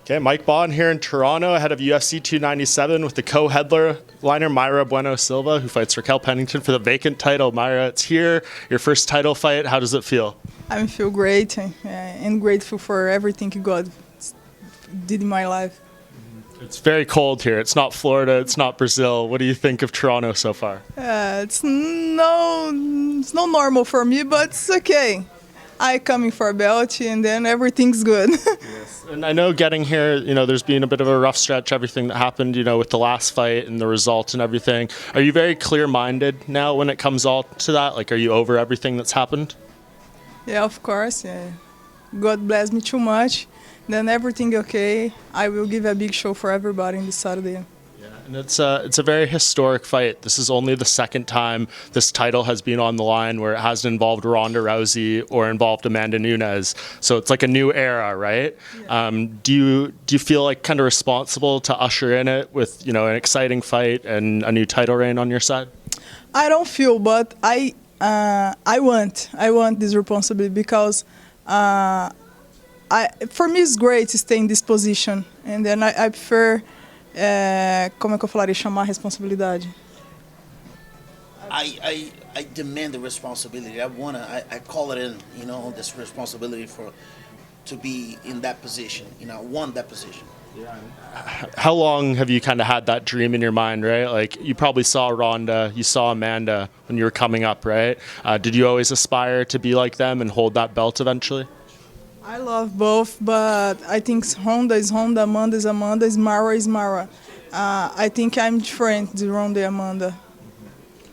Okay, Mike Bohn here in Toronto ahead of UFC 297 with the co-headliner Mayra Bueno Silva, who fights Raquel Pennington for the vacant title. Mayra, it's here, your first title fight. How does it feel? I feel great and grateful for everything God did in my life. It's very cold here. It's not Florida, it's not Brazil. What do you think of Toronto so far? It's no normal for me, but it's okay. I coming for a belt and then everything's good. Yes. And I know getting here, there's been a bit of a rough stretch, everything that happened, with the last fight and the results and everything. Are you very clear-minded now when it comes all to that? Like, are you over everything that's happened? Yeah, of course. Yeah. God bless me too much. Then everything okay. I will give a big show for everybody on this Saturday. Yeah, and it's a very historic fight. This is only the second time this title has been on the line where it hasn't involved Ronda Rousey or involved Amanda Nunes. So it's like a new era, right? Yeah. Do you feel like kind of responsible to usher in it with an exciting fight and a new title reign on your side? I don't feel, but I want this responsibility because for me it's great to stay in this position, and then I prefer como é que eu falaria, chamar a responsabilidade. I demand the responsibility. I call it in, this responsibility to be in that position. I want that position. Yeah. How long have you kind of had that dream in your mind, right? Like, you probably saw Ronda, you saw Amanda when you were coming up, right? Did you always aspire to be like them and hold that belt eventually? I love both, but I think Ronda is Ronda, Amanda is Amanda, Mayra is Mayra. I think I'm different than Ronda and Amanda.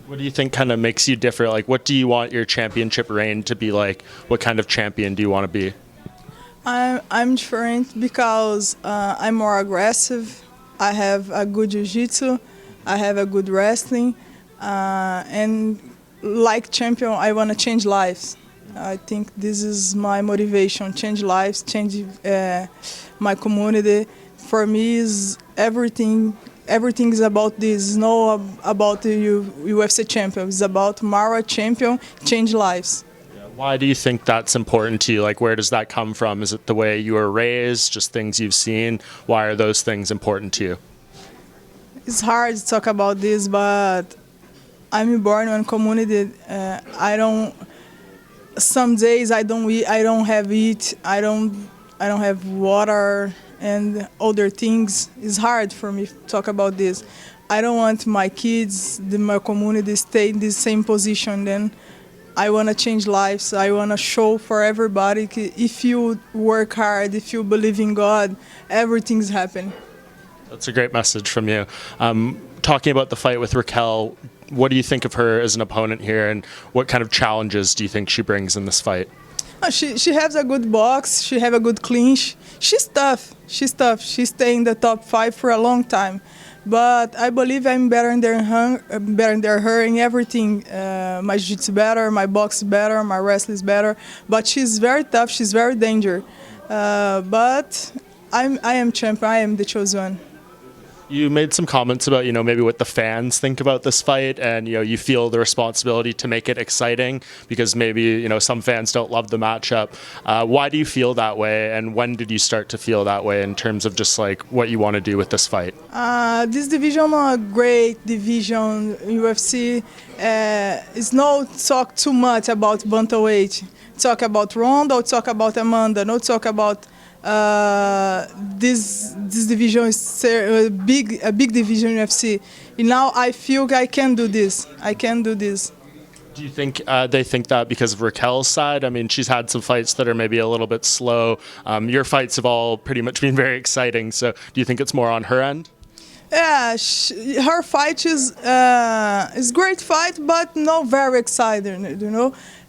What do you think kind of makes you different? Like, what do you want your championship reign to be like? What kind of champion do you want to be? I'm different because I'm more aggressive. I have a good jiu-jitsu. I have a good wrestling. And like champion, I want to change lives. I think this is my motivation, change lives, change my community. For me, is everything is about this. It's not about the UFC champion. It's about Mayra champion, change lives. Why do you think that's important to you? Like, where does that come from? Is it the way you were raised, just things you've seen? Why are those things important to you? It's hard to talk about this, but I'm born in a community. Some days I don't eat, I don't have water and other things. It's hard for me to talk about this. I don't want my kids, my community, stay in the same position. Then I want to change lives. I want to show for everybody if you work hard, if you believe in God, everything's happening. That's a great message from you. Talking about the fight with Raquel, what do you think of her as an opponent here, and what kind of challenges do you think she brings in this fight? She has a good box. She have a good clinch. She's tough. She stay in the top 5 for a long time. But I believe I'm better than her in everything. My jiu-jitsu better, my box better, my wrestling is better. But she's very tough. She's very dangerous. But I am champion. I am the chosen one. You made some comments about, maybe what the fans think about this fight, and, you feel the responsibility to make it exciting because maybe, some fans don't love the matchup. Why do you feel that way, and when did you start to feel that way in terms of just like what you want to do with this fight? This division is a great division. UFC is not talk too much about bantamweight. Talk about Ronda or talk about Amanda. Not talk about this division is a big division in UFC. And now I feel I can do this. I can do this. Do you think they think that because of Raquel's side? I mean, she's had some fights that are maybe a little bit slow. Your fights have all pretty much been very exciting. So do you think it's more on her end? Yeah, her fight is great fight, but not very exciting.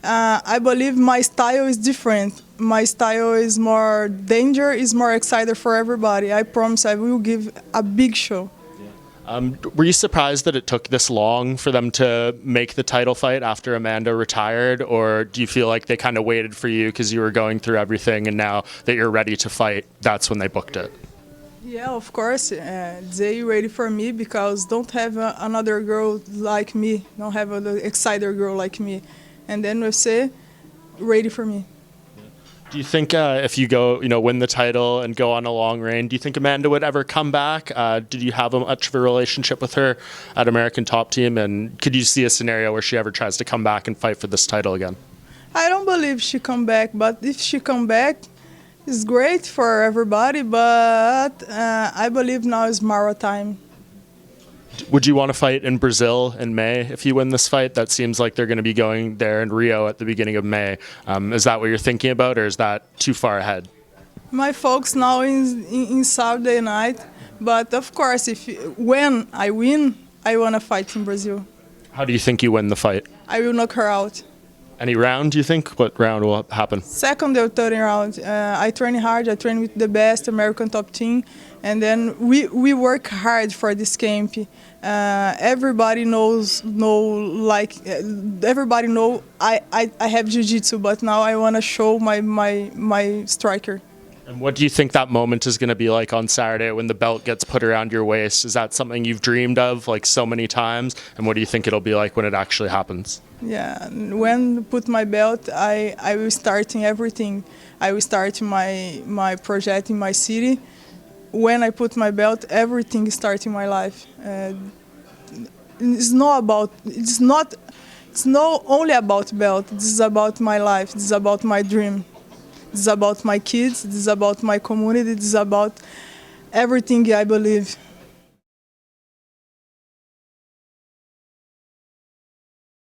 I believe my style is different. My style is more danger, is more exciting for everybody. I promise I will give a big show. Were you surprised that it took this long for them to make the title fight after Amanda retired, or do you feel like they kind of waited for you because you were going through everything and now that you're ready to fight, that's when they booked it? Yeah, of course. They ready for me because don't have another girl like me, don't have an excited girl like me. And then we say, ready for me. Do you think if you go, win the title and go on a long reign, do you think Amanda would ever come back? Did you have much of a relationship with her at American Top Team? And could you see a scenario where she ever tries to come back and fight for this title again? I don't believe she come back, but if she come back, it's great for everybody. But I believe now is Mayra time. Would you want to fight in Brazil in May if you win this fight? That seems like they're going to be going there in Rio at the beginning of May. Is that what you're thinking about, or is that too far ahead? My folks now in Saturday night, but of course, when I win, I want to fight in Brazil. How do you think you win the fight? I will knock her out. Any round, do you think? What round will happen? Second or third round. I train hard. I train with the best American Top Team, and then we work hard for this camp. Everybody everybody know I have jiu-jitsu, but now I want to show my striker. And what do you think that moment is going to be like on Saturday when the belt gets put around your waist? Is that something you've dreamed of like so many times? And what do you think it'll be like when it actually happens? Yeah, when put my belt, I will start in everything. I will start my project in my city. When I put my belt, everything starts in my life. It's not only about belt. This is about my life. This is about my dream. This is about my kids. This is about my community. This is about everything I believe.